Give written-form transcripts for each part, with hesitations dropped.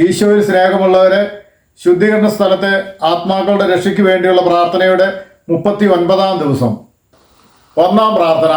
ഈശോയിൽ സ്നേഹമുള്ളവരെ, ശുദ്ധീകരണ സ്ഥലത്തെ ആത്മാക്കളുടെ രക്ഷയ്ക്ക് വേണ്ടിയുള്ള പ്രാർത്ഥനയുടെ 39-ാം ദിവസം. ഒന്നാം പ്രാർത്ഥന.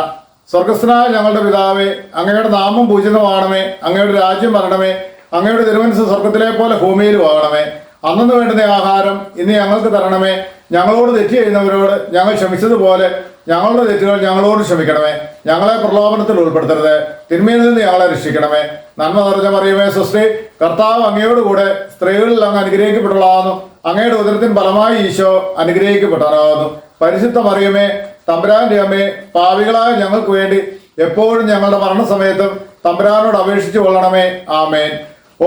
സ്വർഗസ്ഥനായ ഞങ്ങളുടെ പിതാവേ, അങ്ങയുടെ നാമം പൂജിതമാണമേ, അങ്ങയുടെ രാജ്യം വരണമേ, അങ്ങയുടെ തിരുമനസ്സ് സ്വർഗത്തിലെ പോലെ ഭൂമിയിലും ആകണമേ. അന്നു വേണ്ടുന്ന ആഹാരം ഇന്ന് ഞങ്ങൾക്ക് തരണമേ. ഞങ്ങളോട് തെറ്റ് ചെയ്യുന്നവരോട് ഞങ്ങൾ ക്ഷമിച്ചതുപോലെ ഞങ്ങളുടെ തെറ്റുകൾ ഞങ്ങളോട് ക്ഷമിക്കണമേ. ഞങ്ങളെ പ്രലോഭനത്തിൽ ഉൾപ്പെടുത്തരുത്, തിന്മയിൽ നിന്ന് ഞങ്ങളെ രക്ഷിക്കണമേ. നന്മ നിറഞ്ഞ മറിയമേ, സ്വസ്തി, കർത്താവ് അങ്ങയോടുകൂടെ സ്ത്രീകളിൽ അങ്ങ് അനുഗ്രഹിക്കപ്പെട്ടവളാകുന്നു. അങ്ങയുടെ ഉദരത്തിൻ ഫലമായി ഈശോ അനുഗ്രഹിക്കപ്പെട്ടവനാകുന്നു. പരിശുദ്ധ മറിയമേ, തമ്പുരാന്റെ അമ്മേ, പാപികളായ ഞങ്ങൾക്ക് വേണ്ടി എപ്പോഴും ഞങ്ങളുടെ മരണസമയത്തും തമ്പുരാനോട് അപേക്ഷിച്ചു കൊള്ളണമേ. ആമേൻ.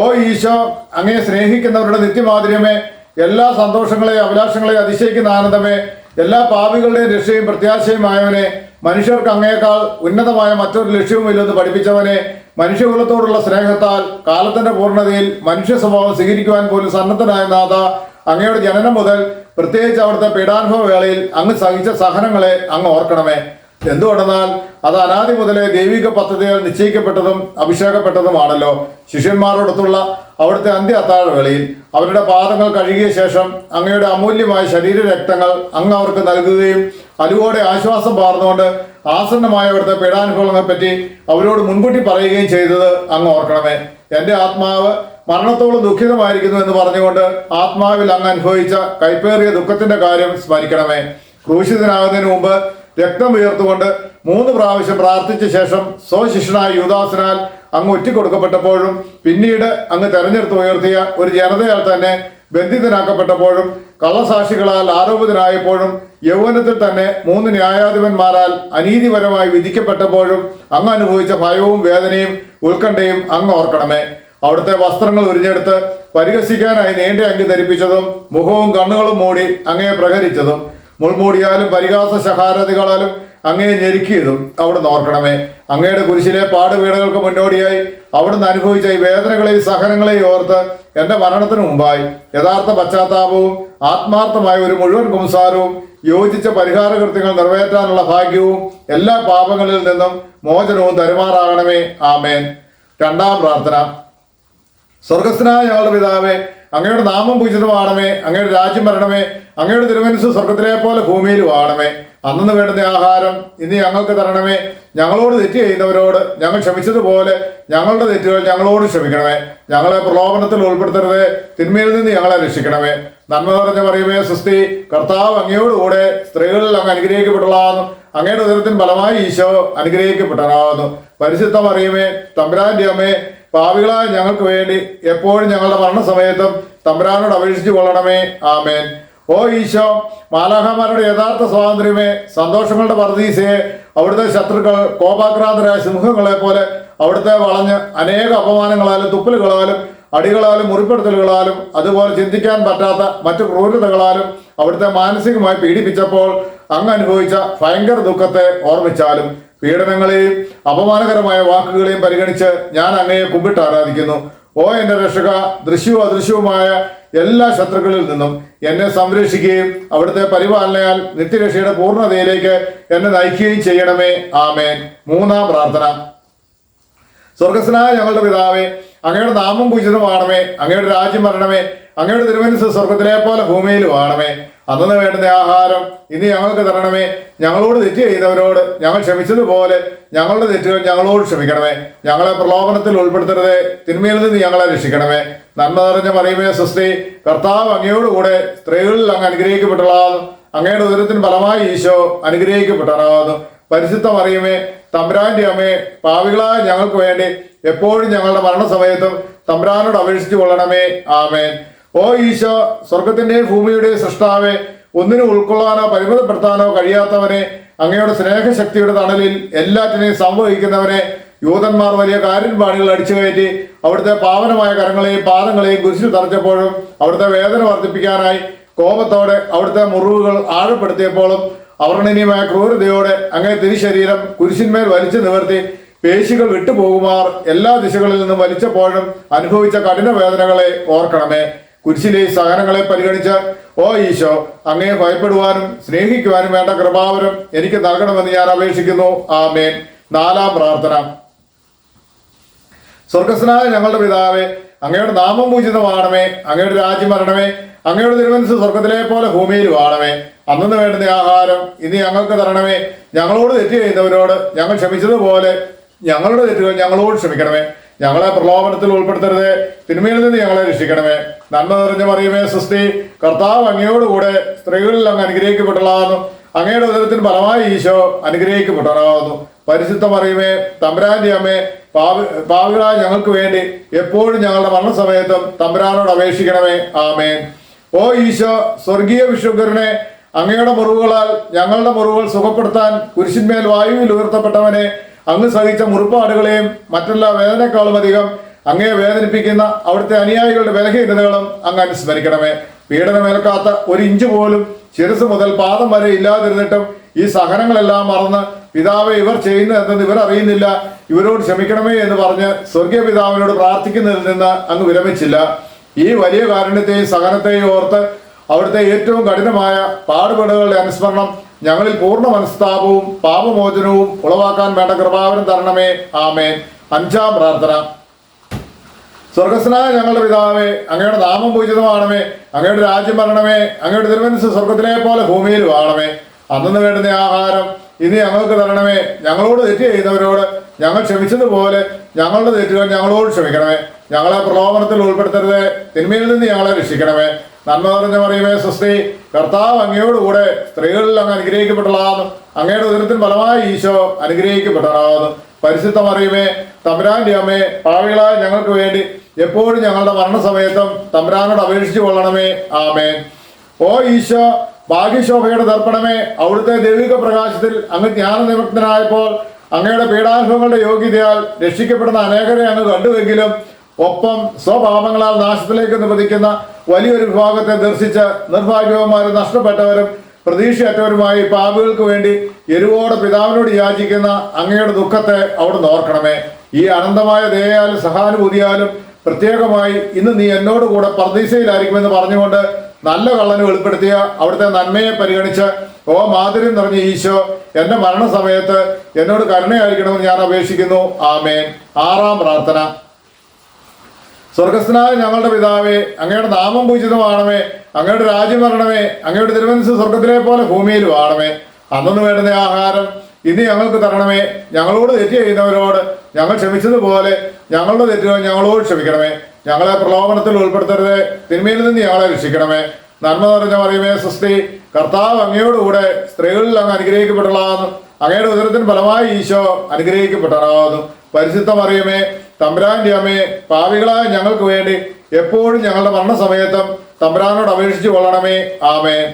ഓ ഈശോ, അങ്ങയെ സ്നേഹിക്കുന്നവരുടെ നിത്യമാധുര്യമേ, എല്ലാ സന്തോഷങ്ങളെയും അഭിലാഷങ്ങളെയും അതിശയിക്കുന്ന ആനന്ദമേ, എല്ലാ പാപികളുടെയും രക്ഷയും പ്രത്യാശയുമായവനെ, മനുഷ്യർക്ക് അങ്ങയേക്കാൾ ഉന്നതമായ മറ്റൊരു ലക്ഷ്യവുമില്ലെന്ന് പഠിപ്പിച്ചവനെ, മനുഷ്യകുലത്തോടുള്ള സ്നേഹത്താൽ കാലത്തിന്റെ പൂർണ്ണതയിൽ മനുഷ്യ സ്വഭാവം സ്വീകരിക്കുവാൻ പോലും സന്നദ്ധനായ നാഥ, അങ്ങയുടെ ജനനം മുതൽ പ്രത്യേകിച്ച് അവിടുത്തെ പീഡാനുഭവ വേളയിൽ അങ്ങ് സഹിച്ച സഹനങ്ങളെ അങ്ങ് ഓർക്കണമേ. എന്തുകൊണ്ടെന്നാൽ അത് അനാദി മുതലേ ദൈവിക പദ്ധതികൾ നിശ്ചയിക്കപ്പെട്ടതും അഭിഷേകപ്പെട്ടതുമാണല്ലോ. ശിഷ്യന്മാരോടൊത്തുള്ള അവിടുത്തെ അന്ത്യ അത്താഴവേളയിൽ അവരുടെ പാദങ്ങൾ കഴുകിയ ശേഷം അങ്ങയുടെ അമൂല്യമായ ശരീരരക്തങ്ങൾ അങ്ങ് അവർക്ക് നൽകുകയും അതുപോലെ ആശ്വാസം പാർന്നുകൊണ്ട് ആസന്നമായ അവിടുത്തെ പീഡാനുഭവങ്ങളെപ്പറ്റി അവരോട് മുൻകൂട്ടി പറയുകയും ചെയ്തത് അങ്ങ് ഓർക്കണമേ. എൻ്റെ ആത്മാവ് മരണത്തോളം ദുഃഖിതമായിരിക്കുന്നു എന്ന് പറഞ്ഞുകൊണ്ട് ആത്മാവിൽ അങ്ങ് അനുഭവിച്ച കൈപ്പേറിയ ദുഃഖത്തിന്റെ കാര്യം സ്മരിക്കണമേ. ക്രൂശിതനാകുന്നതിന് മുമ്പ് രക്തം ഉയർത്തുകൊണ്ട് 3 പ്രാവശ്യം പ്രാർത്ഥിച്ച ശേഷം സ്വശിഷ്യനായ യൂദാസിനാൽ അങ്ങ് ഒറ്റിക്കൊടുക്കപ്പെട്ടപ്പോഴും പിന്നീട് അങ്ങ് തെരഞ്ഞെടുത്ത് ഉയർത്തിയ ഒരു ജനതയാൽ തന്നെ ബന്ധിതനാക്കപ്പെട്ടപ്പോഴും കള്ളസാക്ഷികളാൽ ആരോപിതനായപ്പോഴും യൗവനത്തിൽ തന്നെ 3 ന്യായാധിപന്മാരാൽ അനീതിപരമായി വിധിക്കപ്പെട്ടപ്പോഴും അങ്ങ് അനുഭവിച്ച ഭയവും വേദനയും ഉത്കണ്ഠയും അങ്ങ് ഓർക്കണമേ. അവിടുത്തെ വസ്ത്രങ്ങൾ ഉരിഞ്ഞെടുത്ത് പരിഹസിക്കാനായി നീണ്ട അങ്കി ധരിപ്പിച്ചതും മുഖവും കണ്ണുകളും മൂടി അങ്ങയെ പ്രഹരിച്ചതും മുൾമൂടിയാലും പരിഹാസ ശഹാരതികളാലും അങ്ങയെ ഞെരുക്കിയതും അവിടുന്ന് ഓർക്കണമേ. അങ്ങയുടെ കുരിശിലെ പാടുപീടകൾക്ക് മുന്നോടിയായി അവിടുന്ന് അനുഭവിച്ച ഈ വേദനകളെയും സഹനങ്ങളെയും ഓർത്ത് എൻ്റെ മരണത്തിനു മുമ്പായി യഥാർത്ഥ പശ്ചാത്താപവും ആത്മാർത്ഥമായ ഒരു മുഴുവൻ കുംസാരവും യോജിച്ച പരിഹാര കൃത്യങ്ങൾ നിറവേറ്റാനുള്ള ഭാഗ്യവും എല്ലാ പാപങ്ങളിൽ നിന്നും മോചനവും തരുമാറാകണമേ. ആമേൻ. രണ്ടാം പ്രാർത്ഥന. സ്വർഗസ്ഥനായ ഞങ്ങളുടെ പിതാവേ, അങ്ങയുടെ നാമം പൂജിതമാണമേ, അങ്ങയുടെ രാജ്യം വരണമേ, അങ്ങയുടെ തിരുമനസ്സ് സ്വർഗത്തിലെ പോലെ ഭൂമിയിലും ആകണമേ. അന്നു വേണ്ടുന്ന ആഹാരം ഇന്ന് ഞങ്ങൾക്ക് തരണമേ. ഞങ്ങളോട് തെറ്റ് ചെയ്യുന്നവരോട് ഞങ്ങൾ ക്ഷമിച്ചതുപോലെ ഞങ്ങളുടെ തെറ്റുകൾ ഞങ്ങളോട് ക്ഷമിക്കണമേ. ഞങ്ങളെ പ്രലോഭനത്തിൽ ഉൾപ്പെടുത്തരുത്, തിന്മയിൽ നിന്ന് ഞങ്ങളെ രക്ഷിക്കണമേ. നന്മ നിറഞ്ഞ മറിയമേ, സ്വസ്തി, കർത്താവ് അങ്ങയോടുകൂടെ സ്ത്രീകളിൽ അങ്ങ് അനുഗ്രഹിക്കപ്പെട്ടവളാകുന്നു. അങ്ങയുടെ ഉദരത്തിൻ ഫലമായി ഈശോ അനുഗ്രഹിക്കപ്പെട്ടവനാകുന്നു. പരിശുദ്ധ മറിയമേ, തമ്പുരാന്റെ അമ്മേ, പാപികളായ ഞങ്ങൾക്ക് വേണ്ടി എപ്പോഴും ഞങ്ങളുടെ മരണസമയത്തും തമ്പുരാനോട് അപേക്ഷിച്ചു കൊള്ളണമേ. ആമേൻ. ഓ ഈശോ, മാലാഖമാരുടെ യഥാർത്ഥ സ്വാതന്ത്ര്യമേ, സന്തോഷങ്ങളുടെ പർദീസയെ, അവിടുത്തെ ശത്രുക്കൾ കോപാക്രാന്തരായ സിംഹങ്ങളെ പോലെ അവിടുത്തെ വളഞ്ഞ് അനേക അപമാനങ്ങളാലും തുപ്പലുകളാലും അടികളാലും മുറിപ്പെടുത്തലുകളാലും അതുപോലെ ചിന്തിക്കാൻ പറ്റാത്ത മറ്റു ക്രൂരതകളാലും അവിടുത്തെ മാനസികമായി പീഡിപ്പിച്ചപ്പോൾ അങ്ങ് അനുഭവിച്ച ഭയങ്കര ദുഃഖത്തെ ഓർമ്മിച്ചാലും പീഡനങ്ങളെയും അപമാനകരമായ വാക്കുകളെയും പരിഗണിച്ച് ഞാൻ അങ്ങയെ കുമ്പിട്ട് ആരാധിക്കുന്നു. ഓ എൻ്റെ രക്ഷക, ദൃശ്യവും അദൃശ്യവുമായ എല്ലാ ശത്രുക്കളിൽ നിന്നും എന്നെ സംരക്ഷിക്കുകയും അവിടുത്തെ പരിപാലനയാൽ നിത്യരക്ഷയുടെ പൂർണ്ണതയിലേക്ക് എന്നെ നയിക്കുകയും ചെയ്യണമേ. ആമേൻ. മൂന്നാം പ്രാർത്ഥന. സ്വർഗസ്ഥനായ ഞങ്ങളുടെ പിതാവേ, അങ്ങയുടെ നാമം പൂജിതമാണമേ, അങ്ങയുടെ രാജ്യം വരണമേ, അങ്ങയുടെ തിരുമനസ്സ് സ്വർഗത്തിലെ പോലെ ഭൂമിയിലും ആണമേ. അന്നു വേണ്ടുന്ന ആഹാരം ഇന്ന് ഞങ്ങൾക്ക് തരണമേ. ഞങ്ങളോട് തെറ്റ് ചെയ്തവരോട് ഞങ്ങൾ ക്ഷമിച്ചതുപോലെ ഞങ്ങളുടെ തെറ്റുകൾ ഞങ്ങളോട് ക്ഷമിക്കണമേ. ഞങ്ങളെ പ്രലോഭനത്തിൽ ഉൾപ്പെടുത്തരുത്, തിന്മയിൽ നിന്ന് ഞങ്ങളെ രക്ഷിക്കണമേ. നന്മ നിറഞ്ഞ മറിയമേ, സ്വസ്തി, കർത്താവ് അങ്ങയോടുകൂടെ സ്ത്രീകളിൽ അങ്ങ് അനുഗ്രഹിക്കപ്പെട്ടവളാകുന്നു. അങ്ങയുടെ ഉദരത്തിന് ഫലമായി ഈശോ അനുഗ്രഹിക്കപ്പെട്ടവനാകുന്നു. പരിശുദ്ധ മറിയമേ, തമ്പുരാന്റെ അമ്മേ, പാപികളായ ഞങ്ങൾക്ക് വേണ്ടി എപ്പോഴും ഞങ്ങളുടെ മരണസമയത്തും തമ്പുരാനോട് അപേക്ഷിച്ചു കൊള്ളണമേ. ആമേൻ. ഓ ഈശോ, സ്വർഗത്തിന്റെയും ഭൂമിയുടെയും സൃഷ്ടാവേ, ഒന്നിനും ഉൾക്കൊള്ളാനോ പരിമിതപ്പെടുത്താനോ കഴിയാത്തവനെ, അങ്ങയുടെ സ്നേഹശക്തിയുടെ തണലിൽ എല്ലാറ്റിനെയും സംവഹിക്കുന്നവനെ, യൂതന്മാർ വലിയ കാര്യൻപാണികൾ അടിച്ചു കയറ്റി അവിടുത്തെ പാവനമായ കരങ്ങളെയും പാദങ്ങളെയും കുരിശിൽ തറച്ചപ്പോഴും അവിടുത്തെ വേദന വർദ്ധിപ്പിക്കാനായി കോപത്തോടെ അവിടുത്തെ മുറിവുകൾ ആഴപ്പെടുത്തിയപ്പോഴും അവർണ്ണനീയമായ ക്രൂരതയോടെ അങ്ങേ തിരുശരീരം കുരിശിന്മേൽ വലിച്ചു നിവർത്തി പേശികൾ വിട്ടുപോകുമാർ എല്ലാ ദിശകളിൽ നിന്നും വലിച്ചപ്പോഴും അനുഭവിച്ച കഠിന വേദനകളെ ഓർക്കണമേ. കുരിശിലെ സഹനങ്ങളെ പരിഗണിച്ച് ഓ ഈശോ, അങ്ങയെ ഭയപ്പെടുവാനും സ്നേഹിക്കുവാനും വേണ്ട കൃപാവരം എനിക്ക് നൽകണമെന്ന് ഞാൻ അപേക്ഷിക്കുന്നു. ആമേൻ. നാലാം പ്രാർത്ഥന. സ്വർഗസ്ഥനായ ഞങ്ങളുടെ പിതാവേ, അങ്ങയുടെ നാമം പൂജിതമാണമേ. അങ്ങയുടെ രാജ്യം വരണമേ. അങ്ങയുടെ തിരുമനസ്സ് സ്വർഗത്തിലെ പോലെ ഭൂമിയിലും ആണമേ. അന്നു വേണ്ടുന്ന ആഹാരം ഇനി ഞങ്ങൾക്ക് തരണമേ. ഞങ്ങളോട് തെറ്റ് ചെയ്യുന്നവരോട് ഞങ്ങൾ ക്ഷമിച്ചതുപോലെ ഞങ്ങളുടെ തെറ്റുകൾ ഞങ്ങളോട് ക്ഷമിക്കണമേ. ഞങ്ങളെ പ്രലോഭനത്തിൽ ഉൾപ്പെടുത്തരുതേ, തിന്മയിൽ നിന്ന് ഞങ്ങളെ രക്ഷിക്കണമേ. നന്മ നിറഞ്ഞ മറിയമേ സ്വസ്തി, കർത്താവ് അങ്ങയോടുകൂടെ സ്ത്രീകളിൽ അങ്ങ് അനുഗ്രഹിക്കപ്പെട്ടതാകുന്നു. അങ്ങയുടെ ഉദരത്തിന് ഫലമായി ഈശോ അനുഗ്രഹിക്കപ്പെട്ടവനാകുന്നു. പരിശുദ്ധ മറിയമേ തമ്പുരാന്റെ അമ്മേ, പാപികളായ ഞങ്ങൾക്ക് വേണ്ടി എപ്പോഴും ഞങ്ങളുടെ മരണസമയത്തും തമ്പുരാനോട് അപേക്ഷിക്കണമേ. ആമേൻ. ഓ ഈശോ, സ്വർഗീയ വിശുദ്ധനെ, അങ്ങയുടെ മുറിവുകളാൽ ഞങ്ങളുടെ മുറിവുകൾ സുഖപ്പെടുത്താൻ കുരിശിന്മേൽ വായുവിൽ ഉയർത്തപ്പെട്ടവനെ, അങ്ങ് സഹിച്ച മുറിപ്പാടുകളെയും മറ്റുള്ള വേദനക്കാളും അധികം അങ്ങയെ വേദനിപ്പിക്കുന്ന അവിടുത്തെ അനുയായികളുടെ ബലഹീനതകളും അങ്ങ് അനുസ്മരിക്കണമേ. പീഡനമേൽക്കാത്ത ഒരു ഇഞ്ച് പോലും ശിരസ് മുതൽ പാദം വരെ ഇല്ലാതിരുന്നിട്ടും ഈ സഹനങ്ങളെല്ലാം മറന്ന് പിതാവെ, ഇവർ ചെയ്യുന്നത് എന്തെന്ന് ഇവർ അറിയുന്നില്ല, ഇവരോട് ക്ഷമിക്കണമേ എന്ന് പറഞ്ഞ് സ്വർഗീയ പിതാവിനോട് പ്രാർത്ഥിക്കുന്നതിൽ നിന്ന് അങ്ങ് വിരമിച്ചില്ല. ഈ വലിയ കാരുണ്യത്തെയും സഹനത്തെയും ഓർത്ത് അവിടുത്തെ ഏറ്റവും കഠിനമായ പാടുപെടുകളുടെ അനുസ്മരണം ഞങ്ങളിൽ പൂർണ്ണ മനസ്താപവും പാപമോചനവും ഉളവാക്കാൻ വേണ്ട കൃപാവരം തരണമേ. ആമേൻ. അഞ്ചാം പ്രാർത്ഥന. സ്വർഗസ്നായ ഞങ്ങളുടെ പിതാവേ, അങ്ങയുടെ നാമം പൂജിതമാണമേ. അങ്ങയുടെ രാജ്യം വരണമേ. അങ്ങയുടെ തിരുമനസ്സ് സ്വർഗത്തിലെ പോലെ ഭൂമിയിലും ആണമേ. അന്നു വേണ്ടുന്ന ആഹാരം ഇനി ഞങ്ങൾക്ക് തരണമേ. ഞങ്ങളോട് തെറ്റ് ചെയ്യുന്നവരോട് ഞങ്ങൾ ക്ഷമിച്ചതുപോലെ ഞങ്ങളുടെ തെറ്റുകൾ ഞങ്ങളോട് ക്ഷമിക്കണമേ. ഞങ്ങളെ പ്രലോഭനത്തിൽ ഉൾപ്പെടുത്തരുതേ, തിന്മയിൽ നിന്ന് ഞങ്ങളെ രക്ഷിക്കണമേ. നന്മ നിറഞ്ഞ മറിയമേ സ്വസ്തി, കർത്താവ് അങ്ങയോടുകൂടെ സ്ത്രീകളിൽ അങ്ങ് അനുഗ്രഹിക്കപ്പെട്ടതാകുന്നു. അങ്ങയുടെ ഉദരത്തിന് ഫലമായി ഈശോ അനുഗ്രഹിക്കപ്പെട്ടതാകുന്നു. പരിശുദ്ധ മറിയമേ തമ്പുരാന്റെ അമ്മേ, പാപികളായ ഞങ്ങൾക്ക് വേണ്ടി എപ്പോഴും ഞങ്ങളുടെ മരണസമയത്തും തമ്പുരാനോട് അപേക്ഷിച്ചു കൊള്ളണമേ. ആമേൻ. ഓ ഈശോ, ഭാഗ്യശോഭയുടെ ദർപ്പണമേ, അവിടുത്തെ ദൈവിക പ്രകാശത്തിൽ അങ്ങ് ജ്ഞാനനിമഗ്നനായപ്പോൾ അങ്ങയുടെ പീഡാനുഭവങ്ങളുടെ യോഗ്യതയാൽ രക്ഷിക്കപ്പെടുന്ന അനേകരെ അങ്ങ് കണ്ടുവെങ്കിലും ഒപ്പം സ്വപാപങ്ങളാൽ നാശത്തിലേക്ക് നിപതിക്കുന്ന വലിയൊരു വിഭാഗത്തെ ദർശിച്ച് നിർഭാഗ്യവന്മാരും നഷ്ടപ്പെട്ടവരും പ്രതീക്ഷയറ്റവരുമായി പാപികൾക്ക് വേണ്ടി എരിവോടെ പിതാവിനോട് യാചിക്കുന്ന അങ്ങയുടെ ദുഃഖത്തെ അവിടുന്ന് ഓർക്കണമേ. ഈ അനന്തമായ ദയയാലും സഹാനുഭൂതിയാലും പ്രത്യേകമായി ഇന്ന് നീ എന്നോട് കൂടെ പർദീസയിലായിരിക്കുമെന്ന് പറഞ്ഞുകൊണ്ട് നല്ല കള്ളന് വെളിപ്പെടുത്തിയ അവിടുത്തെ നന്മയെ പരിഗണിച്ച്, ഓ മാധുര്യം നിറഞ്ഞ ഈശോ, എന്റെ മരണസമയത്ത് എന്നോട് കരുണയായിരിക്കണമെന്ന് ഞാൻ അപേക്ഷിക്കുന്നു. ആമേൻ. ആറാം പ്രാർത്ഥന. സ്വർഗസ്ഥനായ ഞങ്ങളുടെ പിതാവേ, അങ്ങയുടെ നാമം പൂജിതമാണമേ. അങ്ങയുടെ രാജ്യം വരണമേ. അങ്ങയുടെ തിരുമനസ്സ് സ്വർഗത്തിലെ പോലെ ഭൂമിയിലും ആണമേ. അന്നു വേണ്ടുന്ന ആഹാരം ഇനി ഞങ്ങൾക്ക് തരണമേ. ഞങ്ങളോട് തെറ്റ് ചെയ്യുന്നവരോട് ഞങ്ങൾ ക്ഷമിച്ചതുപോലെ ഞങ്ങളുടെ തെറ്റുകൾ ഞങ്ങളോട് ക്ഷമിക്കണമേ. ഞങ്ങളെ പ്രലോഭനത്തിൽ ഉൾപ്പെടുത്തരുതേ, തിന്മയിൽ നിന്ന് ഞങ്ങളെ രക്ഷിക്കണമേ. നന്മ നിറഞ്ഞ മറിയമേ സ്വസ്തി, കർത്താവ് അങ്ങയോടുകൂടെ സ്ത്രീകളിൽ അങ്ങ് അനുഗ്രഹിക്കപ്പെട്ടതാകുന്നു. അങ്ങയുടെ ഉദരത്തിന് ഫലമായി ഈശോ അനുഗ്രഹിക്കപ്പെട്ടതാകുന്നു. പരിശുദ്ധ മറിയമേ തമ്പുരാന്റെ അമ്മേ, പാപികളായ ഞങ്ങൾക്ക് വേണ്ടി എപ്പോഴും ഞങ്ങളുടെ മരണസമയത്തും തമ്പുരാനോട് അപേക്ഷിച്ചു കൊള്ളണമേ. ആമേൻ.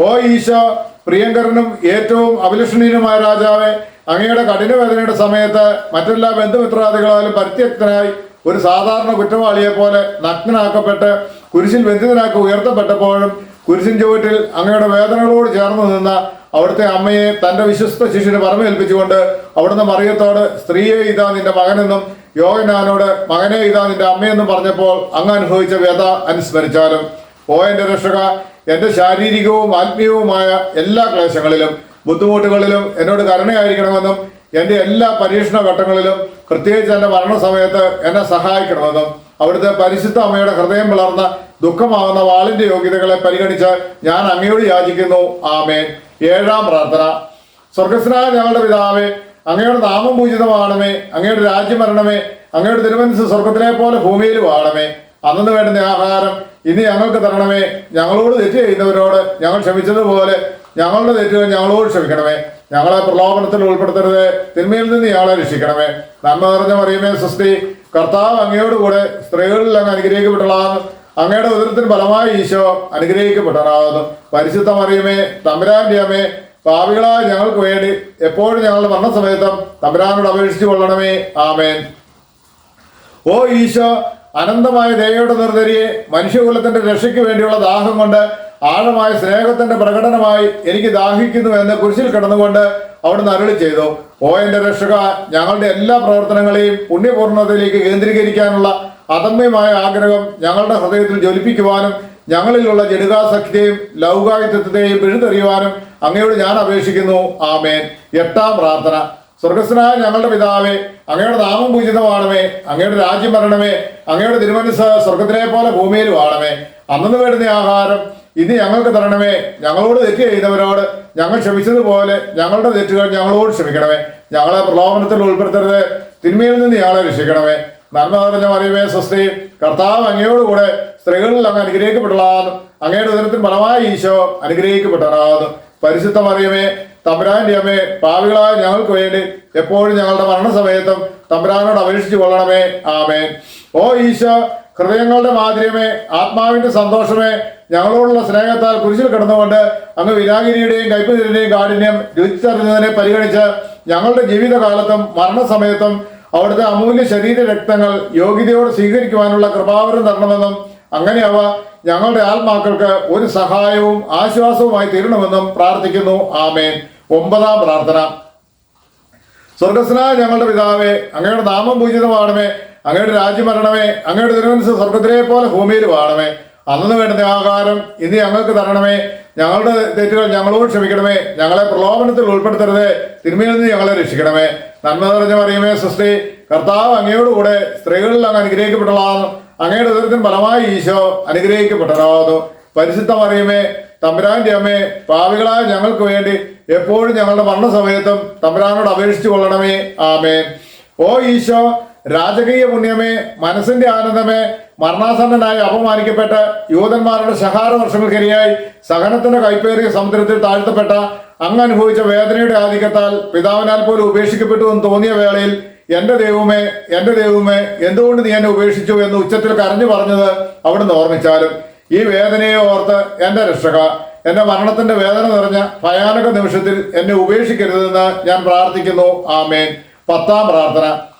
ഓ ഈശോ, പ്രിയങ്കരനും ഏറ്റവും അഭിലഷണീയനുമായ രാജാവേ, അങ്ങയുടെ കഠിനവേദനയുടെ സമയത്ത് മറ്റെല്ലാ ബന്ധുമിത്രാദികളാലും പരിത്യക്തനായി ഒരു സാധാരണ കുറ്റവാളിയെ പോലെ നഗ്നനാക്കപ്പെട്ട് കുരിശിൽ ബന്ധിതനാക്കി ഉയർത്തപ്പെട്ടപ്പോഴും കുരിശിൻ ചുവട്ടിൽ അങ്ങയുടെ വേദനകളോട് ചേർന്ന് നിന്ന അവിടുത്തെ അമ്മയെ തന്റെ വിശ്വസ്ത ശിഷ്യന് പരമേൽപ്പിച്ചുകൊണ്ട് അവിടുന്ന് മറിയത്തോട്, സ്ത്രീയെ ഇതാ നിന്റെ മകനെന്നും യോഹന്നാനോട്, മകനെ ഇതാ നിന്റെ അമ്മയെന്നും പറഞ്ഞപ്പോൾ അങ്ങ് അനുഭവിച്ച വ്യഥ അനുസ്മരിച്ചാലും. ഓ എന്റെ രക്ഷക, എന്റെ ശാരീരികവും ആത്മീയവുമായ എല്ലാ ക്ലേശങ്ങളിലും ബുദ്ധിമുട്ടുകളിലും എന്നോട് കരുണയായിരിക്കണമെന്നും എൻ്റെ എല്ലാ പരീക്ഷണ ഘട്ടങ്ങളിലും പ്രത്യേകിച്ച് എൻ്റെ മരണസമയത്ത് എന്നെ സഹായിക്കണമെന്നും അവിടുത്തെ പരിശുദ്ധ അമ്മയുടെ ഹൃദയം പിളർന്ന ദുഃഖമാകുന്ന വാളിന്റെ യോഗ്യതകളെ പരിഗണിച്ച് ഞാൻ അങ്ങയോട് യാചിക്കുന്നു. ആമേൻ. ഏഴാം പ്രാർത്ഥന. സ്വർഗസ്നായ ഞങ്ങളുടെ പിതാവേ, അങ്ങയുടെ നാമം പൂജിതമാണമേ. അങ്ങയുടെ രാജ്യം വരണമേ. അങ്ങയുടെ തിരുമനസ്സ് സ്വർഗത്തിലെ പോലെ ഭൂമിയിലും ആണമേ. അന്നു വേണ്ടുന്ന ആഹാരം ഇനി ഞങ്ങൾക്ക് തരണമേ. ഞങ്ങളോട് തെറ്റ് ചെയ്യുന്നവരോട് ഞങ്ങൾ ക്ഷമിച്ചതുപോലെ ഞങ്ങളുടെ തെറ്റുകൾ ഞങ്ങളോട് ക്ഷമിക്കണമേ. ഞങ്ങളെ പ്രലോഭനത്തിൽ ഉൾപ്പെടുത്തരുതേ, തിന്മയിൽ നിന്ന് ഞങ്ങളെ രക്ഷിക്കണമേ. നന്മ നിറഞ്ഞ മറിയമേ സ്വസ്തി, കർത്താവ് അങ്ങയോടുകൂടെ സ്ത്രീകളിൽ അങ്ങ് അനുഗ്രഹിക്കപ്പെട്ടതാകുന്നു. അങ്ങയുടെ ഉദരത്തിന് ഫലമായി ഈശോ അനുഗ്രഹിക്കപ്പെട്ടതാകുന്നു. പരിശുദ്ധ മറിയമേ തമ്പുരാന്റെ അമ്മേ, പാപികളായ ഞങ്ങൾക്ക് വേണ്ടി എപ്പോഴും ഞങ്ങളുടെ മരണസമയത്തും തമ്പുരാനോട് അപേക്ഷിച്ചു കൊള്ളണമേ. ആമേൻ. ഓ ഈശോ, അനന്തമായ ദയയുടെ നിർദ്ധരിയെ, മനുഷ്യകുലത്തിന്റെ രക്ഷയ്ക്ക് വേണ്ടിയുള്ള ദാഹം കൊണ്ട് ആഴമായ സ്നേഹത്തിന്റെ പ്രകടനമായി എനിക്ക് ദാഹിക്കുന്നു എന്ന് കുരിശിൽ കിടന്നുകൊണ്ട് അവിടുന്ന് അരുളി ചെയ്തു. ഓ എന്റെ രക്ഷക, ഞങ്ങളുടെ എല്ലാ പ്രവർത്തനങ്ങളെയും പുണ്യപൂർണ്ണതയിലേക്ക് കേന്ദ്രീകരിക്കാനുള്ള അദമ്യമായ ആഗ്രഹം ഞങ്ങളുടെ ഹൃദയത്തിൽ ജ്വലിപ്പിക്കുവാനും ഞങ്ങളിലുള്ള ജഡികാസക്തിയെയും ലൗകായുത്വത്തെയും പിഴുതെറിയുവാനും അങ്ങയോട് ഞാൻ അപേക്ഷിക്കുന്നു. ആമേൻ. എട്ടാം പ്രാർത്ഥന. സ്വർഗസ്ഥനായ ഞങ്ങളുടെ പിതാവേ, അങ്ങയുടെ നാമം പൂജിതമാണമേ, അങ്ങയുടെ രാജ്യം വരണമേ, അങ്ങയുടെ തിരുമനസ്സ് സ്വർഗത്തിലെ പോലെ ഭൂമിയിലും ആണമേ. അന്നു വേണ്ടുന്ന ആഹാരം ഇനി ഞങ്ങൾക്ക് തരണമേ. ഞങ്ങളോട് തെറ്റ് ചെയ്യുന്നവരോട് ഞങ്ങൾ ക്ഷമിച്ചതുപോലെ ഞങ്ങളുടെ തെറ്റുകൾ ഞങ്ങളോട് ക്ഷമിക്കണമേ. ഞങ്ങളെ പ്രലോഭനത്തിൽ ഉൾപ്പെടുത്തരുത്, തിന്മയിൽ നിന്ന് ഞങ്ങളെ രക്ഷിക്കണമേ. നന്മ നിറഞ്ഞ മറിയമേ സ്വസ്തി, കർത്താവ് അങ്ങയോടുകൂടെ സ്ത്രീകളിൽ അങ്ങ് അനുഗ്രഹിക്കപ്പെട്ടതാകുന്നു. അങ്ങയുടെ ഉദരത്തിൻ ഫലമായി ഈശോ അനുഗ്രഹിക്കപ്പെട്ടതാകുന്നു. പരിശുദ്ധ മറിയമേ, തമ്പുരാന്റെ അമ്മേ, പാപികളായ ഞങ്ങൾക്ക് വേണ്ടി എപ്പോഴും ഞങ്ങളുടെ മരണസമയത്തും തമ്പുരാനോട് അപേക്ഷിച്ചു കൊള്ളണമേ. ആമേൻ. ഓ ഈശോ, ഹൃദയങ്ങളുടെ മാധുര്യമേ, ആത്മാവിന്റെ സന്തോഷമേ, ഞങ്ങളോടുള്ള സ്നേഹത്താൽ കുരിശിൽ കിടന്നുകൊണ്ട് അങ്ങ് വിനാഗിരിയുടെയും കൈപ്പുതിരുടെയും കാഠിന്യം രുചിച്ചറിഞ്ഞതിനെ പരിഗണിച്ച് ഞങ്ങളുടെ ജീവിതകാലത്തും മരണസമയത്തും അവിടുത്തെ അമൂല്യ ശരീര രക്തങ്ങൾ യോഗ്യതയോടെ സ്വീകരിക്കുവാനുള്ള കൃപാവരം തരണമെന്നും അങ്ങനെ അവ ഞങ്ങളുടെ ആത്മാക്കൾക്ക് ഒരു സഹായവും ആശ്വാസവുമായി തീരണമെന്നും പ്രാർത്ഥിക്കുന്നു. ആമേൻ. 9-ാം പ്രാർത്ഥന. സ്വർഗസ്നായ ഞങ്ങളുടെ പിതാവേ, അങ്ങയുടെ നാമം പൂജിതമാണമേ, അങ്ങയുടെ രാജ്യം വരണമേ, അങ്ങയുടെ തിരുമനസ്സ് സ്വർഗത്തിലെ പോലെ ഭൂമിയിലും ആണമേ. അന്നു വേണ്ടുന്ന ആഹാരം ഇന്ന് ഞങ്ങൾക്ക് തരണമേ. ഞങ്ങളുടെ തെറ്റുകൾ ഞങ്ങളോട് ക്ഷമിക്കണമേ. ഞങ്ങളെ പ്രലോഭനത്തിൽ ഉൾപ്പെടുത്തരുത്, തിന്മയിൽ നിന്ന് ഞങ്ങളെ രക്ഷിക്കണമേ. നന്മ നിറഞ്ഞ മറിയമേ സ്വസ്തി, കർത്താവ് അങ്ങയോടുകൂടെ സ്ത്രീകളിൽ അങ്ങ് അനുഗ്രഹിക്കപ്പെട്ടതാകുന്നു. അങ്ങയുടെ ഉദരത്തിൻ ഫലമായി ഈശോ അനുഗ്രഹിക്കപ്പെട്ടതാകുന്നു. പരിശുദ്ധ മറിയമേ, തമ്പുരാന്റെ അമ്മേ, പാപികളായ ഞങ്ങൾക്ക് വേണ്ടി എപ്പോഴും ഞങ്ങളുടെ മരണസമയത്തും തമ്പുരാനോട് അപേക്ഷിച്ചു കൊള്ളണമേ. ആമേൻ. ഓ ഈശോ, രാജകീയ പുണ്യമേ, മനസ്സിന്റെ ആനന്ദമേ, മരണാസന്നനായി അപമാനിക്കപ്പെട്ട് യൂതന്മാരുടെ ശഹാര വർഷങ്ങൾക്കിരയായി സഹനത്തിന്റെ കൈപ്പേറിയ സമുദ്രത്തിൽ താഴ്ത്തപ്പെട്ട അങ്ങ് അനുഭവിച്ച വേദനയുടെ ആധിക്യത്താൽ പിതാവിനാൽ പോലും ഉപേക്ഷിക്കപ്പെട്ടു എന്ന് തോന്നിയ വേളയിൽ എന്റെ ദൈവമേ, എന്റെ ദൈവമേ, എന്തുകൊണ്ട് നീ എന്നെ ഉപേക്ഷിച്ചു എന്ന് ഉച്ചത്തിൽ കരഞ്ഞു പറഞ്ഞത് അവിടുന്ന് ഓർമ്മിച്ചാലും ഈ വേദനയെ ഓർത്ത് എന്റെ രക്ഷക, എന്റെ മരണത്തിന്റെ വേദന നിറഞ്ഞ ഭയാനക നിമിഷത്തിൽ എന്നെ ഉപേക്ഷിക്കരുതെന്ന് ഞാൻ പ്രാർത്ഥിക്കുന്നു. ആമേൻ. 10-ാം പ്രാർത്ഥന.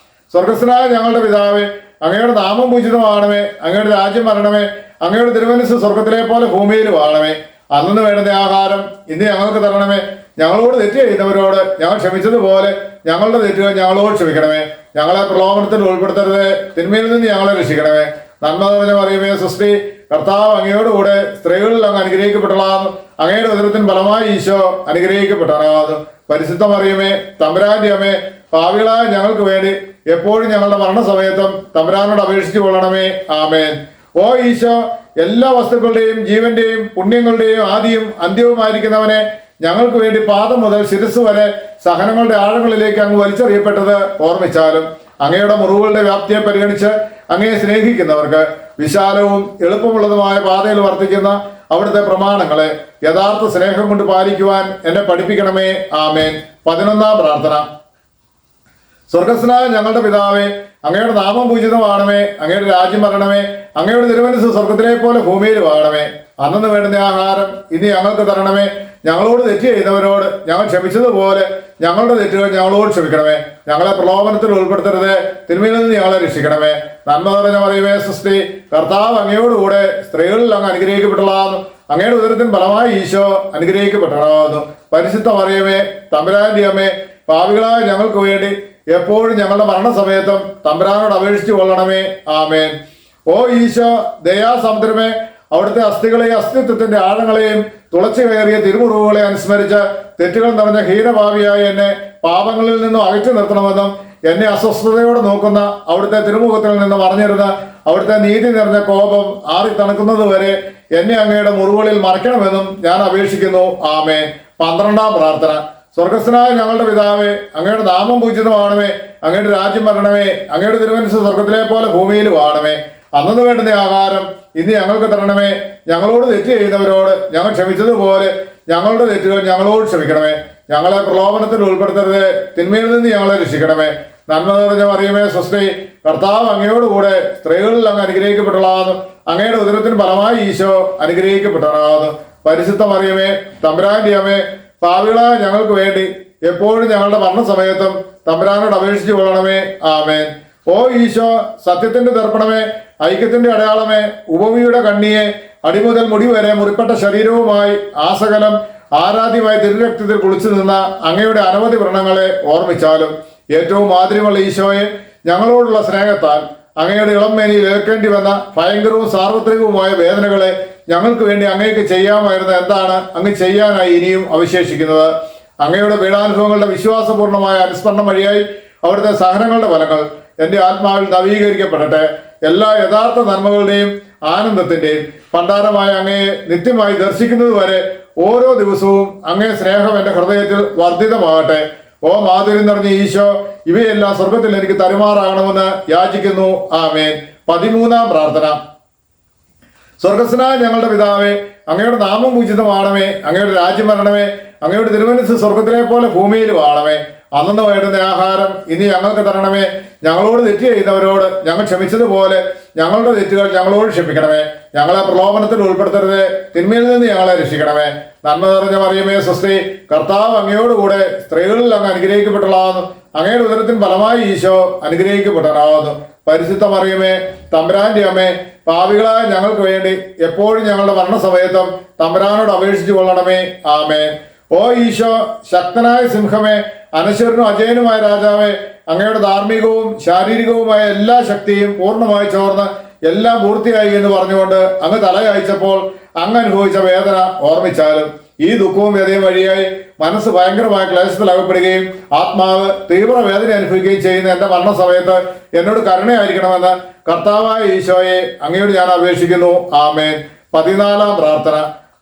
സ്വർഗസ്ഥനായ ഞങ്ങളുടെ പിതാവേ, അങ്ങയുടെ നാമം പൂജിതമാണമേ, അങ്ങയുടെ രാജ്യം വരണമേ, അങ്ങയുടെ തിരുമനസ്സ് സ്വർഗത്തിലെ പോലെ ഭൂമിയിലും ആണമേ. അന്നു വേണ്ടുന്ന ആഹാരം ഇന്ന് ഞങ്ങൾക്ക് തരണമേ. ഞങ്ങളോട് തെറ്റ് ചെയ്യുന്നവരോട് ഞങ്ങൾ ക്ഷമിച്ചതുപോലെ ഞങ്ങളുടെ തെറ്റുകൾ ഞങ്ങളോട് ക്ഷമിക്കണമേ. ഞങ്ങളെ പ്രലോഭനത്തിൽ ഉൾപ്പെടുത്തരുത്, തിന്മയിൽ നിന്ന് ഞങ്ങളെ രക്ഷിക്കണമേ. നന്മ നിറഞ്ഞ മറിയമേ സ്വസ്തി, കർത്താവ് അങ്ങയോടുകൂടെ സ്ത്രീകളിൽ അങ്ങ് അനുഗ്രഹിക്കപ്പെട്ടതാകുന്നു. അങ്ങയുടെ ഉദരത്തിൻ ഫലമായി ഈശോ അനുഗ്രഹിക്കപ്പെട്ടതാകുന്നു. പരിശുദ്ധ മറിയമേ, തമ്പുരാന്റെ അമ്മേ, പാപികളായ ഞങ്ങൾക്ക് വേണ്ടി എപ്പോഴും ഞങ്ങളുടെ മരണസമയത്തും തമ്പുരാനോട് അപേക്ഷിച്ചു കൊള്ളണമേ. ആമേൻ. ഓ ഈശോ, എല്ലാ വസ്തുക്കളുടെയും ജീവന്റെയും പുണ്യങ്ങളുടെയും ആദിയും അന്ത്യവുമായിരിക്കുന്നവനെ, ഞങ്ങൾക്ക് വേണ്ടി പാദം മുതൽ ശിരസ് വരെ സഹനങ്ങളുടെ ആഴങ്ങളിലേക്ക് അങ്ങ് വലിച്ചെറിയപ്പെട്ടത് ഓർമ്മിച്ചാലും അങ്ങയുടെ മുറിവുകളുടെ വ്യാപ്തിയെ പരിഗണിച്ച് അങ്ങയെ സ്നേഹിക്കുന്നവർക്ക് വിശാലവും എളുപ്പമുള്ളതുമായ പാതയിൽ വർത്തിക്കുന്ന അവിടുത്തെ പ്രമാണങ്ങളെ യഥാർത്ഥ സ്നേഹം കൊണ്ട് പാലിക്കുവാൻ എന്നെ പഠിപ്പിക്കണമേ. ആമേൻ. 11-ാം പ്രാർത്ഥന. സ്വർഗസ്നായ ഞങ്ങളുടെ പിതാവേ, അങ്ങയുടെ നാമം പൂജിതമാണമേ, അങ്ങയുടെ രാജ്യം വരണമേ, അങ്ങയുടെ തിരുമനസ്സ് സ്വർഗത്തിലെ പോലെ ഭൂമിയിലും ആണമേ. അന്നു വേണ്ടുന്ന ആഹാരം ഇനി ഞങ്ങൾക്ക് തരണമേ. ഞങ്ങളോട് തെറ്റ് ചെയ്യുന്നവരോട് ഞങ്ങൾ ക്ഷമിച്ചതുപോലെ ഞങ്ങളുടെ തെറ്റുകൾ ഞങ്ങളോട് ക്ഷമിക്കണമേ. ഞങ്ങളെ പ്രലോഭനത്തിൽ ഉൾപ്പെടുത്തരുത്, തിന്മയിൽ നിന്ന് ഞങ്ങളെ രക്ഷിക്കണമേ. നന്മ നിറഞ്ഞ മറിയമേ സ്വസ്തി, കർത്താവ് അങ്ങയോടുകൂടെ സ്ത്രീകളിൽ അങ്ങ് അനുഗ്രഹിക്കപ്പെട്ടതാകുന്നു. അങ്ങയുടെ ഉദരത്തിൻ ഫലമായി ഈശോ അനുഗ്രഹിക്കപ്പെട്ടതാകുന്നു. പരിശുദ്ധ മറിയമേ, തമ്പുരാന്റെ അമ്മേ, പാപികളായ ഞങ്ങൾക്ക് വേണ്ടി എപ്പോഴും ഞങ്ങളുടെ മരണസമയത്തും തമ്പുരാനോട് അപേക്ഷിച്ചു കൊള്ളണമേ. ആമേൻ. ഓ ഈശോ, ദയാസമുദ്രമേ, അവിടുത്തെ അസ്ഥികളെയും അസ്തിത്വത്തിന്റെ ആഴങ്ങളെയും തുളച്ചു കയറിയ തിരുമുറിവുകളെ അനുസ്മരിച്ച് തെറ്റുകൾ നിറഞ്ഞ ഹീനഭാവിയായ എന്നെ പാപങ്ങളിൽ നിന്നും അകറ്റി നിർത്തണമെന്നും എന്നെ അസ്വസ്ഥതയോടെ നോക്കുന്ന അവിടുത്തെ തിരുമുഖത്തിൽ നിന്ന് മറഞ്ഞിരുന്ന് അവിടുത്തെ നീതി നിറഞ്ഞ കോപം ആറി തണുക്കുന്നത് വരെ എന്നെ അങ്ങയുടെ മുറിവുകളിൽ മറയ്ക്കണമെന്നും ഞാൻ അപേക്ഷിക്കുന്നു. ആമേൻ. 12-ാം പ്രാർത്ഥന. സ്വർഗസ്ഥനായ ഞങ്ങളുടെ പിതാവേ, അങ്ങയുടെ നാമം പൂജിതമാണമേ, അങ്ങയുടെ രാജ്യം വരണമേ, അങ്ങയുടെ തിരുമനസ്സ് സ്വർഗത്തിലെ പോലെ ഭൂമിയിലും ആണമേ. അന്നു വേണ്ടുന്ന ആഹാരം ഇന്ന് ഞങ്ങൾക്ക് തരണമേ. ഞങ്ങളോട് തെറ്റ് ചെയ്യുന്നവരോട് ഞങ്ങൾ ക്ഷമിച്ചതുപോലെ ഞങ്ങളുടെ തെറ്റുകൾ ഞങ്ങളോട് ക്ഷമിക്കണമേ. ഞങ്ങളെ പ്രലോഭനത്തിൽ ഉൾപ്പെടുത്തരുത്, തിന്മയിൽ നിന്ന് ഞങ്ങളെ രക്ഷിക്കണമേ. നന്മ നിറഞ്ഞ മറിയമേ സ്വസ്തി, കർത്താവ് അങ്ങയോടുകൂടെ സ്ത്രീകളിൽ അങ്ങ് അനുഗ്രഹിക്കപ്പെട്ടതാകുന്നു. അങ്ങയുടെ ഉദരത്തിന് ഫലമായി ഈശോ അനുഗ്രഹിക്കപ്പെട്ടതാകുന്നു. പരിശുദ്ധ മറിയമേ, തമ്പുരാന്റെ അമ്മേ, പാപികളായ ഞങ്ങൾക്ക് വേണ്ടി എപ്പോഴും ഞങ്ങളുടെ മരണസമയത്തും തമ്പുരാനോട് അപേക്ഷിച്ചു കൊള്ളണമേ. ആമേൻ. ഓ ഈശോ, സത്യത്തിന്റെ ദർപ്പണമേ, ഐക്യത്തിന്റെ അടയാളമേ, ഉപമിയുടെ കണ്ണിയെ, അടിമുതൽ മുടി വരെ മുറിപ്പെട്ട ശരീരവുമായി ആസകലം ആരാധ്യമായ തിരുരക്തത്തിൽ കുളിച്ചു നിന്ന അങ്ങയുടെ അനവധി വ്രണങ്ങളെ ഓർമ്മിച്ചാലും ഏറ്റവും മാധുര്യമുള്ള ഈശോയെ, ഞങ്ങളോടുള്ള സ്നേഹത്താൽ അങ്ങയുടെ ഇളംമേനിയിൽ ഏൽക്കേണ്ടി വന്ന ഭയങ്കരവും സാർവത്രികവുമായ വേദനകളെ ഞങ്ങൾക്ക് വേണ്ടി അങ്ങേക്ക് ചെയ്യാമായിരുന്ന എന്താണ് അങ്ങ് ചെയ്യാനായി ഇനിയും അവശേഷിക്കുന്നത്? അങ്ങയുടെ പീഡാനുഭവങ്ങളുടെ വിശ്വാസപൂർണമായ അനുസ്മരണം വഴിയായി അവിടുത്തെ സഹനങ്ങളുടെ ഫലങ്ങൾ എൻ്റെ ആത്മാവിൽ നവീകരിക്കപ്പെടട്ടെ. എല്ലാ യഥാർത്ഥ നന്മകളുടെയും ആനന്ദത്തിന്റെയും ഭണ്ഡാരമായ അങ്ങയെ നിത്യമായി ദർശിക്കുന്നത് വരെ ഓരോ ദിവസവും അങ്ങേ സ്നേഹം എൻ്റെ ഹൃദയത്തിൽ വർദ്ധിതമാകട്ടെ. ഓ മാധുര്യം നിറഞ്ഞ ഈശോ, ഇവയെല്ലാം സ്വർഗത്തിൽ എനിക്ക് തരുമാറാകണമെന്ന് യാചിക്കുന്നു. ആമേൻ. 13-ാം പ്രാർത്ഥന. സ്വർഗസ്നായ ഞങ്ങളുടെ പിതാവേ, അങ്ങയുടെ നാമം പൂജിതമാണമേ, അങ്ങയുടെ രാജ്യം വരണമേ, അങ്ങയുടെ തിരുമനസ്സ് സ്വർഗത്തിലെ പോലെ ഭൂമിയിലും ആണമേ. അന്നു വേണ്ടുന്ന ആഹാരം ഇനി ഞങ്ങൾക്ക് തരണമേ. ഞങ്ങളോട് തെറ്റ് ചെയ്യുന്നവരോട് ഞങ്ങൾ ക്ഷമിച്ചതുപോലെ ഞങ്ങളുടെ തെറ്റുകൾ ഞങ്ങളോട് ക്ഷമിക്കണമേ. ഞങ്ങളെ പ്രലോഭനത്തിൽ ഉൾപ്പെടുത്തരുതേ, തിന്മയിൽ നിന്ന് ഞങ്ങളെ രക്ഷിക്കണമേ. നന്മ നിറഞ്ഞ മറിയമേ സ്വസ്തി, കർത്താവ് അങ്ങയോടുകൂടെ സ്ത്രീകളിൽ അങ്ങ് അനുഗ്രഹിക്കപ്പെട്ടതാകുന്നു. അങ്ങയുടെ ഉദരത്തിന് ഫലമായി ഈശോ അനുഗ്രഹിക്കപ്പെട്ടതാകുന്നു. പരിശുദ്ധ മറിയമേ, തമ്പുരാന്റെ അമ്മേ, പാപികളായ ഞങ്ങൾക്ക് വേണ്ടി എപ്പോഴും ഞങ്ങളുടെ മരണസമയത്തും തമ്പുരാനോട് അപേക്ഷിച്ചു കൊള്ളണമേ. ആമേ. ഓ ഈശോ, ശക്തനായ സിംഹമേ, അനശ്വരനും അജയനുമായ രാജാവേ, അങ്ങയുടെ ധാർമ്മികവും ശാരീരികവുമായ എല്ലാ ശക്തിയും പൂർണ്ണമായി ചോർന്ന് എല്ലാം പൂർത്തിയായി എന്ന് പറഞ്ഞുകൊണ്ട് അങ്ങ് തലയായിച്ചപ്പോൾ അങ്ങ് അനുഭവിച്ച വേദന ഓർമ്മിച്ചാലും ഈ ദുഃഖവും വ്യതയും വഴിയായി മനസ്സ് ഭയങ്കരമായ ക്ലേശത്തിൽ അകപ്പെടുകയും ആത്മാവ് തീവ്ര വേദന അനുഭവിക്കുകയും ചെയ്യുന്ന എൻ്റെ മരണസമയത്ത് എന്നോട് കരുണയായിരിക്കണമെന്ന് കർത്താവായ ഈശോയെ അങ്ങയോട് ഞാൻ അപേക്ഷിക്കുന്നു. ആമേൻ. 14-ാം പ്രാർത്ഥന.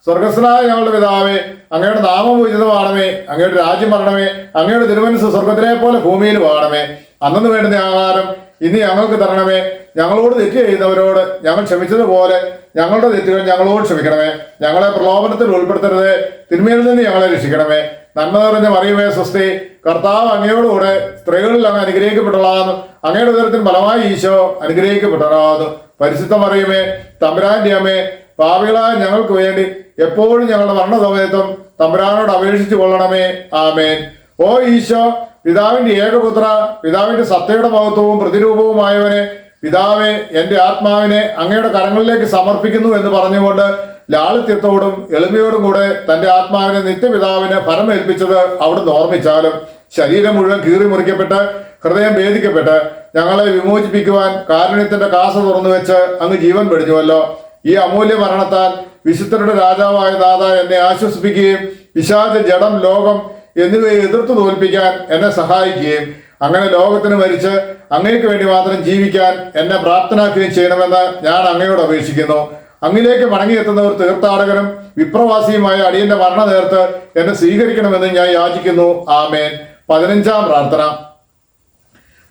സ്വർഗസ്നായ ഞങ്ങളുടെ പിതാവേ, അങ്ങയുടെ നാമം പൂജിതമാണമേ, അങ്ങയുടെ രാജ്യം വരണമേ, അങ്ങയുടെ തിരുമനസ്സ് സ്വർഗത്തിലെ പോലെ ഭൂമിയിലും ആണമേ. അന്നു വേണ്ടുന്ന ആഹാരം ഇനി ഞങ്ങൾക്ക് തരണമേ. ഞങ്ങളോട് തെറ്റ് ചെയ്യുന്നവരോട് ഞങ്ങൾ ക്ഷമിച്ചതുപോലെ ഞങ്ങളുടെ തെറ്റുകൾ ഞങ്ങളോട് ക്ഷമിക്കണമേ. ഞങ്ങളെ പ്രലോഭനത്തിൽ ഉൾപ്പെടുത്തരുതേ, തിന്മയിൽ നിന്ന് ഞങ്ങളെ രക്ഷിക്കണമേ. നന്മ നിറഞ്ഞ മറിയമേ സ്വസ്തി, കർത്താവ് അങ്ങയോടുകൂടെ സ്ത്രീകളിൽ അങ്ങ് അനുഗ്രഹിക്കപ്പെട്ടതാകുന്നു. അങ്ങയുടെ ഉദരത്തിന് ഫലമായി ഈശോ അനുഗ്രഹിക്കപ്പെട്ടതാകുന്നു. പരിശുദ്ധ മറിയമേ, തമ്പുരാന്റെ അമ്മേ, പാപികളായ ഞങ്ങൾക്ക് വേണ്ടി എപ്പോഴും ഞങ്ങളുടെ മരണസമയത്തും തമ്പുരാനോട് അപേക്ഷിച്ചു കൊള്ളണമേ. ആമേൻ. ഓ ഈശോ, പിതാവിന്റെ ഏകപുത്ര, പിതാവിന്റെ സത്തയുടെ മഹത്വവും പ്രതിരൂപവുമായവനെ, പിതാവെ, എൻ്റെ ആത്മാവിനെ അങ്ങയുടെ കരങ്ങളിലേക്ക് സമർപ്പിക്കുന്നു എന്ന് പറഞ്ഞുകൊണ്ട് ലാളിത്യത്തോടും എളിമയോടും കൂടെ തന്റെ ആത്മാവിനെ നിത്യപിതാവിന് ഫലമേൽപ്പിച്ചത് അവിടുന്ന് ഓർമ്മിച്ചാലും ശരീരം മുഴുവൻ കീറി മുറിക്കപ്പെട്ട് ഹൃദയം ഭേദിക്കപ്പെട്ട് ഞങ്ങളെ വിമോചിപ്പിക്കുവാൻ കാരുണ്യത്തിന്റെ കാസ തുറന്നു വെച്ച് അങ്ങ് ജീവൻ വെടിഞ്ഞുവല്ലോ. ഈ അമൂല്യ മരണത്താൽ വിശുദ്ധരുടെ രാജാവായ ദാത എന്നെ ആശ്വസിപ്പിക്കുകയും പിശാച, ജഡം, ലോകം എന്നിവയെ എതിർത്തു തോൽപ്പിക്കാൻ എന്നെ സഹായിക്കുകയും അങ്ങനെ ലോകത്തിന് മരിച്ച് അങ്ങേക്ക് വേണ്ടി മാത്രം ജീവിക്കാൻ എന്നെ പ്രാപ്തനാക്കുകയും ചെയ്യണമെന്ന് ഞാൻ അങ്ങയോട് അപേക്ഷിക്കുന്നു. അങ്ങിലേക്ക് മടങ്ങിയെത്തുന്ന ഒരു തീർത്ഥാടകനും വിപ്രവാസിയുമായ അടിയന്റെ മരണ നേർത്ത് എന്നെ സ്വീകരിക്കണമെന്ന് ഞാൻ യാചിക്കുന്നു. ആമേൻ. 15-ാം പ്രാർത്ഥന.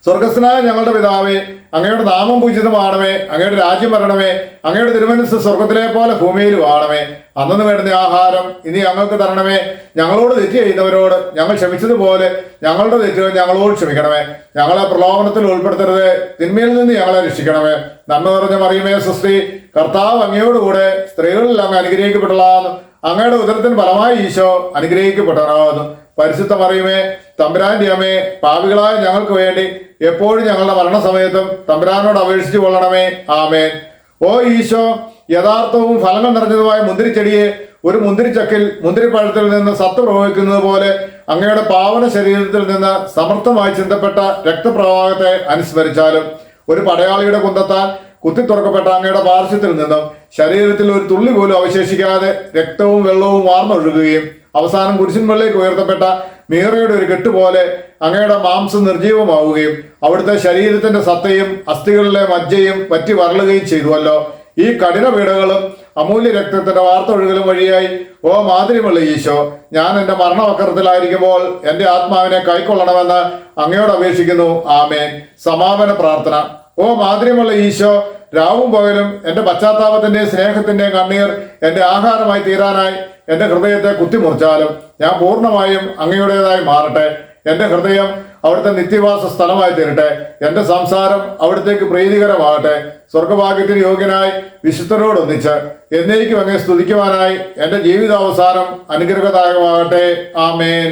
സ്വർഗസ്നായ ഞങ്ങളുടെ പിതാവേ, അങ്ങയുടെ നാമം പൂജിതമാണമേ, അങ്ങയുടെ രാജ്യം വരണമേ, അങ്ങയുടെ തിരുമനസ്സ് സ്വർഗത്തിലെ പോലെ ഭൂമിയിലും ആണമേ. അന്നു വേണ്ടുന്ന ആഹാരം ഇനി ഞങ്ങൾക്ക് തരണമേ. ഞങ്ങളോട് തെറ്റ് ചെയ്യുന്നവരോട് ഞങ്ങൾ ക്ഷമിച്ചതുപോലെ ഞങ്ങളുടെ തെറ്റുകൾ ഞങ്ങളോട് ക്ഷമിക്കണമേ. ഞങ്ങളെ പ്രലോഭനത്തിൽ ഉൾപ്പെടുത്തരുത്, തിന്മയിൽ നിന്ന് ഞങ്ങളെ രക്ഷിക്കണമേ. നന്മ നിറഞ്ഞ മറിയമേ സ്വസ്തി, കർത്താവ് അങ്ങയോടുകൂടെ സ്ത്രീകളിൽ അങ്ങ് അനുഗ്രഹിക്കപ്പെട്ടതാകുന്നു. അങ്ങയുടെ ഉദരത്തിന് ഫലമായി ഈശോ അനുഗ്രഹിക്കപ്പെട്ടവനാകുന്നു. പരിശുദ്ധ മറിയമേ, തമ്പുരാന്റെ അമ്മേ, പാപികളായ ഞങ്ങൾക്ക് വേണ്ടി എപ്പോഴും ഞങ്ങളുടെ മരണസമയത്തും തമ്പുരാനോട് അപേക്ഷിച്ചു കൊള്ളണമേ. ആമേൻ. ഓ ഈശോ, യഥാർത്ഥവും ഫലങ്ങൾ നിറഞ്ഞതുമായ മുന്തിരിച്ചെടിയെ ഒരു മുന്തിരിച്ചക്കിൽ മുന്തിരിപ്പഴത്തിൽ നിന്ന് സത്ത് പ്രവഹിക്കുന്നത് പോലെ അങ്ങയുടെ പാവന ശരീരത്തിൽ നിന്ന് സമർത്ഥമായി ചിന്തപ്പെട്ട രക്തപ്രവാഹത്തെ അനുസ്മരിച്ചാലും ഒരു പടയാളിയുടെ കുന്തത്താൽ കുത്തി തുറക്കപ്പെട്ട അങ്ങയുടെ പാർശ്വത്തിൽ നിന്നും ശരീരത്തിൽ ഒരു തുള്ളി പോലും അവശേഷിക്കാതെ രക്തവും വെള്ളവും വാർന്നൊഴുകുകയും അവസാനം കുരിശിന്മേലേക്ക് ഉയർത്തപ്പെട്ട മീറയുടെ ഒരു കെട്ടുപോലെ അങ്ങയുടെ മാംസം നിർജീവമാവുകയും അവിടുത്തെ ശരീരത്തിന്റെ സത്തയും അസ്ഥികളിലെ മജ്ജയും പറ്റി വരളുകയും ചെയ്തുവല്ലോ. ഈ കഠിന പീഡകളും അമൂല്യ രക്തത്തിന്റെ വാർത്തൊഴുകലും വഴിയായി ഓ മാതിരിമുള്ള ഈശോ, ഞാൻ എൻ്റെ മരണവക്രത്തിലായിരിക്കുമ്പോൾ എൻ്റെ ആത്മാവിനെ കൈക്കൊള്ളണമെന്ന് അങ്ങയോട് അപേക്ഷിക്കുന്നു. ആമേൻ. സമാപന പ്രാർത്ഥന. ഓ മാതിരിമുള്ള ഈശോ, രാവും പകലും എൻ്റെ പശ്ചാത്താപത്തിന്റെയും സ്നേഹത്തിന്റെയും കണ്ണീർ എൻ്റെ ആഹാരമായി തീരാനായി എൻ്റെ ഹൃദയത്തെ കുത്തിമുറിച്ചാലും ഞാൻ പൂർണ്ണമായും അങ്ങയുടേതായി മാറട്ടെ. എൻ്റെ ഹൃദയം അവിടുത്തെ നിത്യവാസ സ്ഥലമായി തീരട്ടെ. എൻ്റെ സംസാരം അവിടത്തേക്ക് പ്രീതികരമാകട്ടെ. സ്വർഗഭാഗ്യത്തിന് യോഗ്യനായി വിശുദ്ധരോടൊന്നിച്ച് എന്നേക്കും അങ്ങേ സ്തുതിക്കുവാനായി എൻ്റെ ജീവിതാവസാനം അനുഗ്രഹദായകമാകട്ടെ. ആമേൻ.